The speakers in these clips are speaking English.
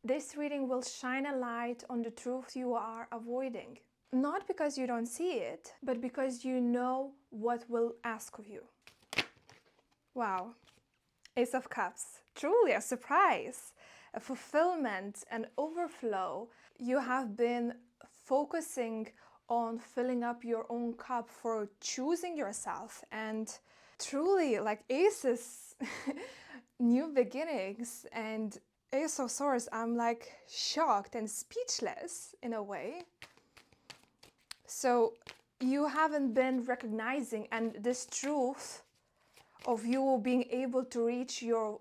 This reading will shine a light on the truth you are avoiding. Not because you don't see it, but because you know what will ask of you. Wow. Ace of Cups. Truly a surprise, a fulfillment, an overflow. You have been focusing on filling up your own cup for choosing yourself, and truly, like aces, new beginnings, and Ace of Swords, I'm like shocked and speechless in a way. So you haven't been recognizing, and this truth of you being able to reach your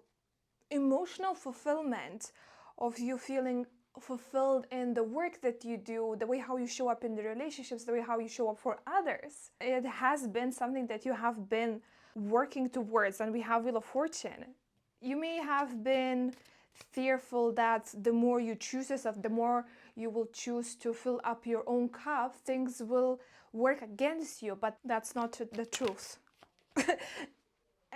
emotional fulfillment, of you feeling fulfilled in the work that you do, the way how you show up in the relationships, the way how you show up for others. It has been something that you have been working towards, and we have Wheel of Fortune. You may have been fearful that the more you choose yourself, the more you will choose to fill up your own cup, things will work against you, but that's not the truth.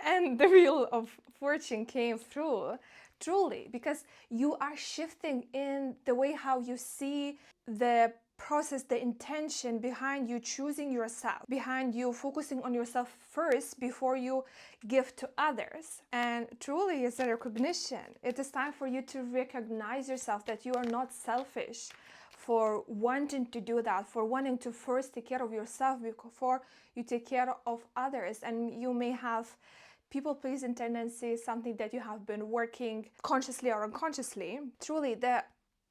And the Wheel of Fortune came through, truly, because you are shifting in the way how you see the process, the intention behind you choosing yourself, behind you focusing on yourself first before you give to others. And truly, it's a recognition. It is time for you to recognize yourself, that you are not selfish for wanting to do that, for wanting to first take care of yourself before you take care of others. And you may have people-pleasing tendencies, something that you have been working consciously or unconsciously. Truly, the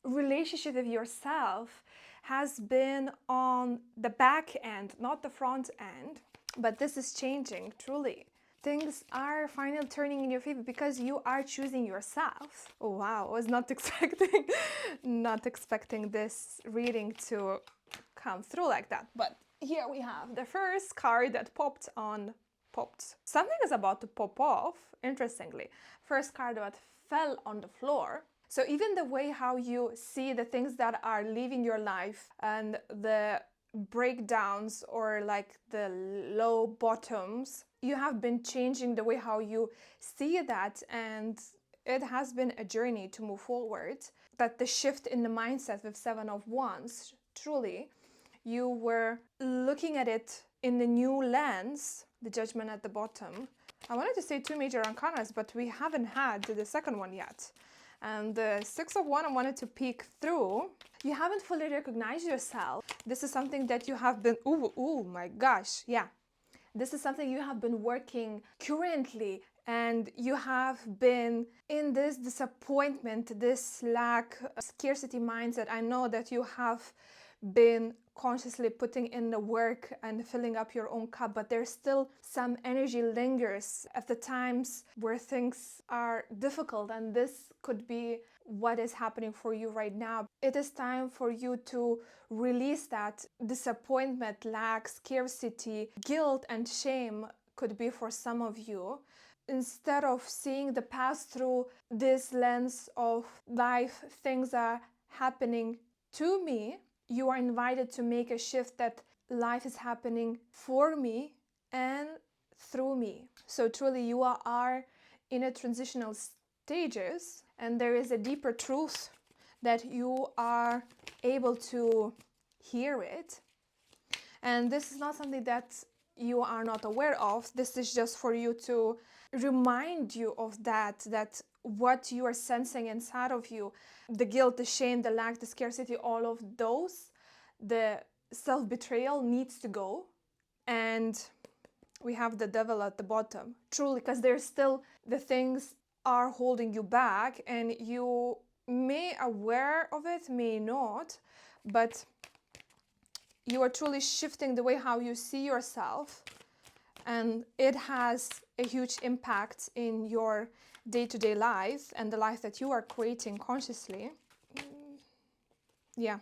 relationship with yourself has been on the back end, not the front end. But this is changing, truly. Things are finally turning in your favor because you are choosing yourself. Oh wow, I was not expecting this reading to come through like that. But here we have the first card that popped. Something is about to pop off, interestingly. First card that fell on the floor. So even the way how you see the things that are leaving your life and the breakdowns or like the low bottoms, you have been changing the way how you see that, and it has been a journey to move forward. That the shift in the mindset with Seven of Wands, truly, you were looking at it in the new lens, the Judgment at the bottom. I wanted to say two major arcanas, but we haven't had the second one yet. And the Six of Wands I wanted to peek through. You haven't fully recognized yourself. This is something that you have been, oh my gosh, yeah. This is something you have been working currently, and you have been in this disappointment, this lack, scarcity mindset. I know that you have been consciously putting in the work and filling up your own cup, but there's still some energy lingers at the times where things are difficult, and this could be what is happening for you right now. It is time for you to release that disappointment, lack, scarcity, guilt, and shame could be for some of you. Instead of seeing the past through this lens of life, things are happening to me, you are invited to make a shift that life is happening for me and through me. So truly you are in a transitional stages, and there is a deeper truth that you are able to hear it. And this is not something that you are not aware of. This is just for you to remind you of that what you are sensing inside of you, the guilt, the shame, the lack, the scarcity, all of those, the self-betrayal needs to go. And we have the Devil at the bottom, truly, because there's still the things are holding you back, and you may aware of it, may not, but you are truly shifting the way how you see yourself, and it has a huge impact in your day-to-day life and the life that you are creating consciously. Yeah.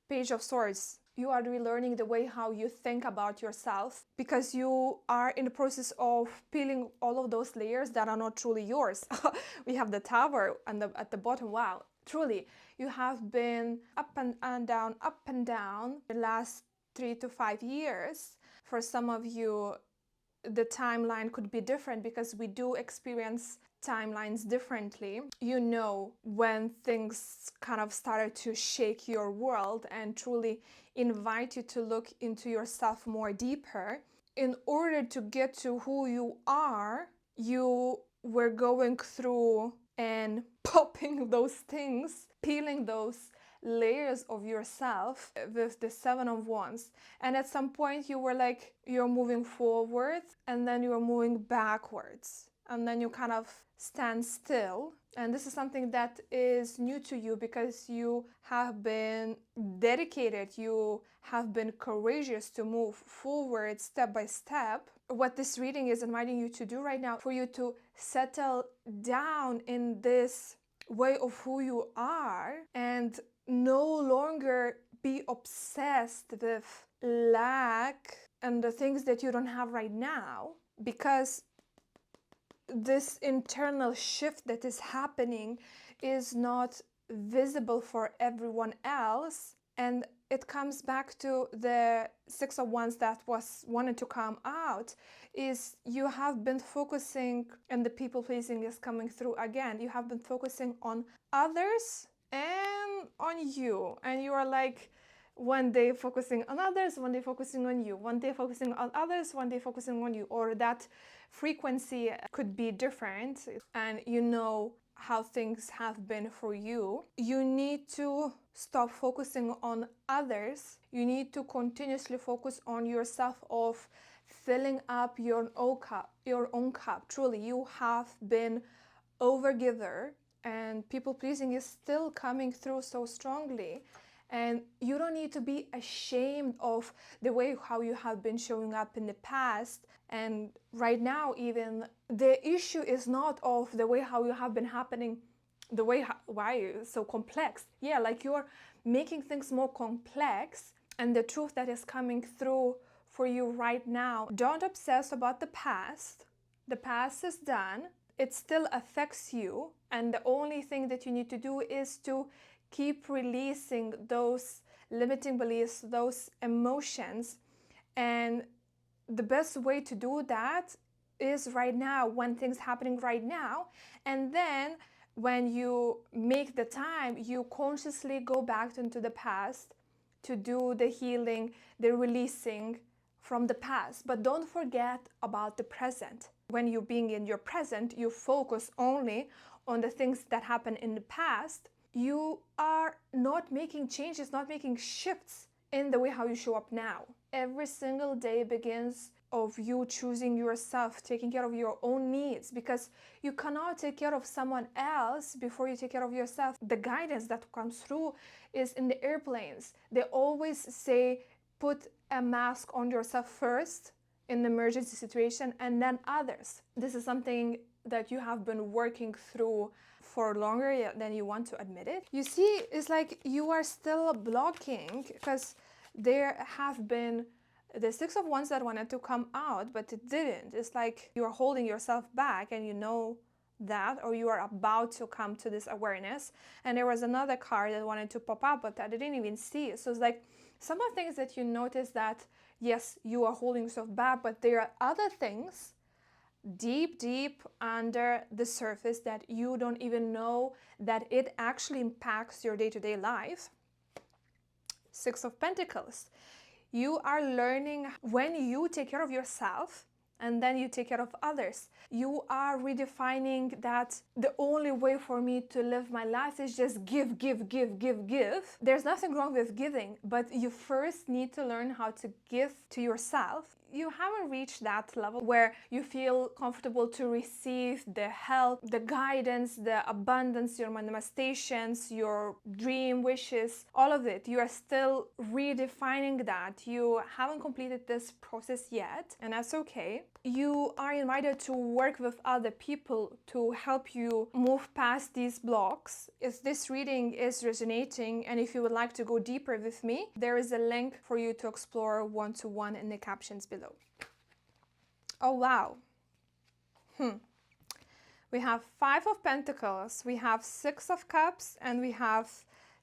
Page of Swords. You are relearning the way how you think about yourself, because you are in the process of peeling all of those layers that are not truly yours. We have the Tower at the bottom. Wow, truly, you have been up and down the last 3 to 5 years. For some of you, the timeline could be different because we do experience timelines differently. You know when things kind of started to shake your world and truly invite you to look into yourself more deeper. In order to get to who you are, you were going through and popping those things, peeling those layers of yourself with the Seven of Wands. And at some point you were like, you're moving forward and then you're moving backwards. And then you kind of stand still. And this is something that is new to you because you have been dedicated, you have been courageous to move forward step by step. What this reading is inviting you to do right now, for you to settle down in this way of who you are and no longer be obsessed with lack and the things that you don't have right now, because this internal shift that is happening is not visible for everyone else. And it comes back to the Six of Wands that was wanted to come out, is you have been focusing, and the people pleasing is coming through again. You have been focusing on others and on you, and you are like, one day focusing on others, one day focusing on you, one day focusing on others, one day focusing on you, or that frequency could be different. And you know how things have been for you. You need to stop focusing on others. You need to continuously focus on yourself, of filling up your own cup. Truly, you have been overgiver, and people pleasing is still coming through so strongly. And you don't need to be ashamed of the way how you have been showing up in the past. And right now, even the issue is not of the way how you have been happening, the way why it's so complex. Yeah, like you're making things more complex, and the truth that is coming through for you right now. Don't obsess about the past. The past is done. It still affects you, and the only thing that you need to do is to keep releasing those limiting beliefs, those emotions. And the best way to do that is right now, when things happening right now. And then when you make the time, you consciously go back into the past to do the healing, the releasing from the past. But don't forget about the present. When you're being in your present, you focus only on the things that happened in the past. You are not making changes, not making shifts in the way how you show up now. Every single day begins of you choosing yourself, taking care of your own needs, because you cannot take care of someone else before you take care of yourself. The guidance that comes through is in the airplanes. They always say, put a mask on yourself first in an emergency situation, and then others. This is something that you have been working through for longer than you want to admit it. You see, it's like you are still blocking, because there have been the Six of Wands that wanted to come out, but it didn't. It's like you're holding yourself back, and you know that, or you are about to come to this awareness. And there was another card that wanted to pop up, but I didn't even see it. So it's like some of the things that you notice that, yes, you are holding yourself back, but there are other things deep under the surface that you don't even know that it actually impacts your day-to-day life. Six of Pentacles. You are learning, when you take care of yourself and then you take care of others, you are redefining that the only way for me to live my life is just give. There's nothing wrong with giving, but you first need to learn how to give to yourself. You haven't reached that level where you feel comfortable to receive the help, the guidance, the abundance, your manifestations, your dream wishes, all of it. You are still redefining that. You haven't completed this process yet, and that's okay. You are invited to work with other people to help you move past these blocks. If this reading is resonating, and if you would like to go deeper with me, there is a link for you to explore one-to-one in the captions below. Oh wow. We have Five of Pentacles, we have Six of Cups, and we have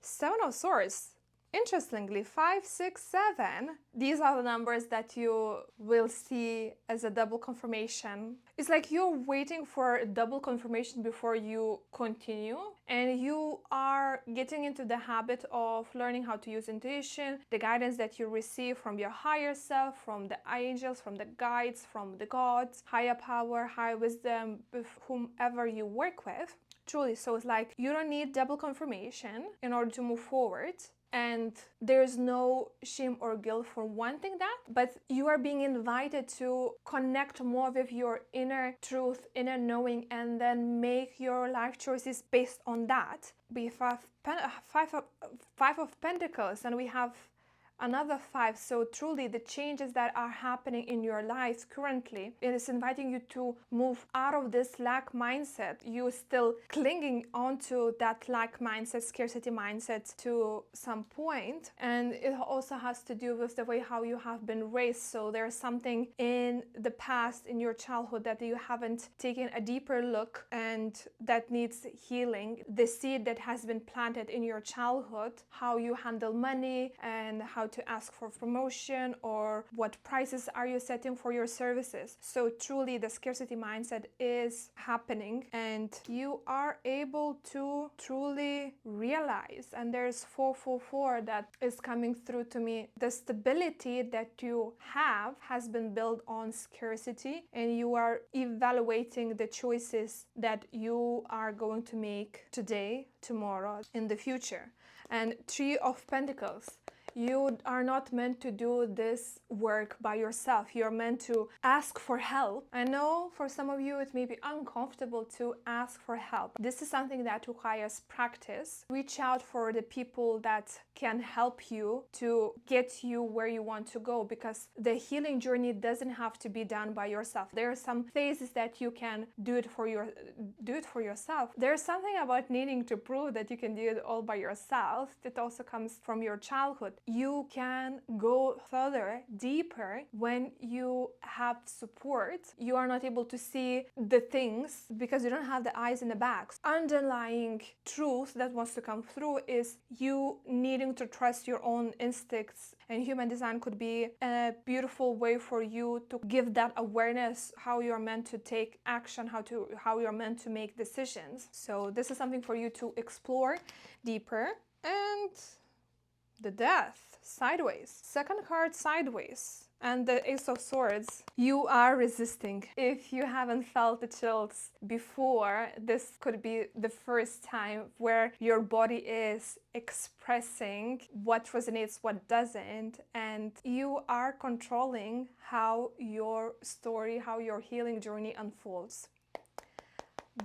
Seven of Swords. Interestingly, 5, 6, 7, these are the numbers that you will see as a double confirmation. It's like you're waiting for a double confirmation before you continue, and you are getting into the habit of learning how to use intuition, the guidance that you receive from your higher self, from the angels, from the guides, from the gods, higher power, higher wisdom, with whomever you work with. Truly, so it's like you don't need double confirmation in order to move forward. And there's no shame or guilt for wanting that, but you are being invited to connect more with your inner truth, inner knowing, and then make your life choices based on that. We have five of Pentacles, and we have another 5. So truly the changes that are happening in your life currently, it is inviting you to move out of this lack mindset. You're still clinging onto that lack mindset, scarcity mindset to some point, and it also has to do with the way how you have been raised. So there's something in the past, in your childhood, that you haven't taken a deeper look, and that needs healing. The seed that has been planted in your childhood, how you handle money and how to ask for promotion, or what prices are you setting for your services. So truly the scarcity mindset is happening, and you are able to truly realize, and there's 444 that is coming through to me, the stability that you have has been built on scarcity, and you are evaluating the choices that you are going to make today, tomorrow, in the future. And 3 of Pentacles, you are not meant to do this work by yourself. You're meant to ask for help. I know for some of you it may be uncomfortable to ask for help. This is something that requires practice. Reach out for the people that can help you to get you where you want to go, because the healing journey doesn't have to be done by yourself. There are some phases that you can do it for yourself. There's something about needing to prove that you can do it all by yourself that also comes from your childhood. You can go further, deeper, when you have support. You are not able to see the things because you don't have the eyes in the back. Underlying truth that wants to come through is you needing to trust your own instincts, and human design could be a beautiful way for you to give that awareness, how you're meant to take action, how you're meant to make decisions. So this is something for you to explore deeper. And the Death, sideways. Second card, sideways. And the Ace of Swords. You are resisting. If you haven't felt the chills before, this could be the first time where your body is expressing what resonates, what doesn't, and you are controlling how your story, how your healing journey unfolds.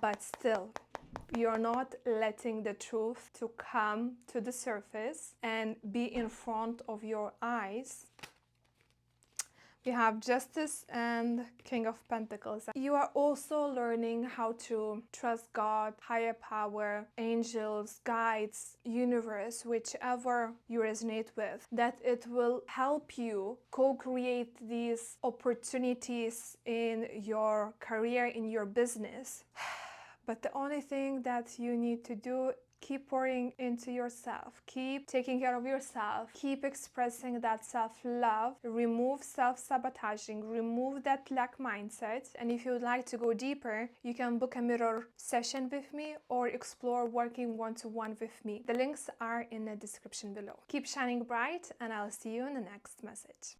But still, you're not letting the truth to come to the surface and be in front of your eyes. We have Justice and King of Pentacles. You are also learning how to trust God, higher power, angels, guides, universe, whichever you resonate with, that it will help you co-create these opportunities in your career, in your business. But the only thing that you need to do, keep pouring into yourself, keep taking care of yourself, keep expressing that self-love, remove self-sabotaging, remove that lack mindset. And if you would like to go deeper, you can book a mirror session with me or explore working one-to-one with me. The links are in the description below. Keep shining bright, and I'll see you in the next message.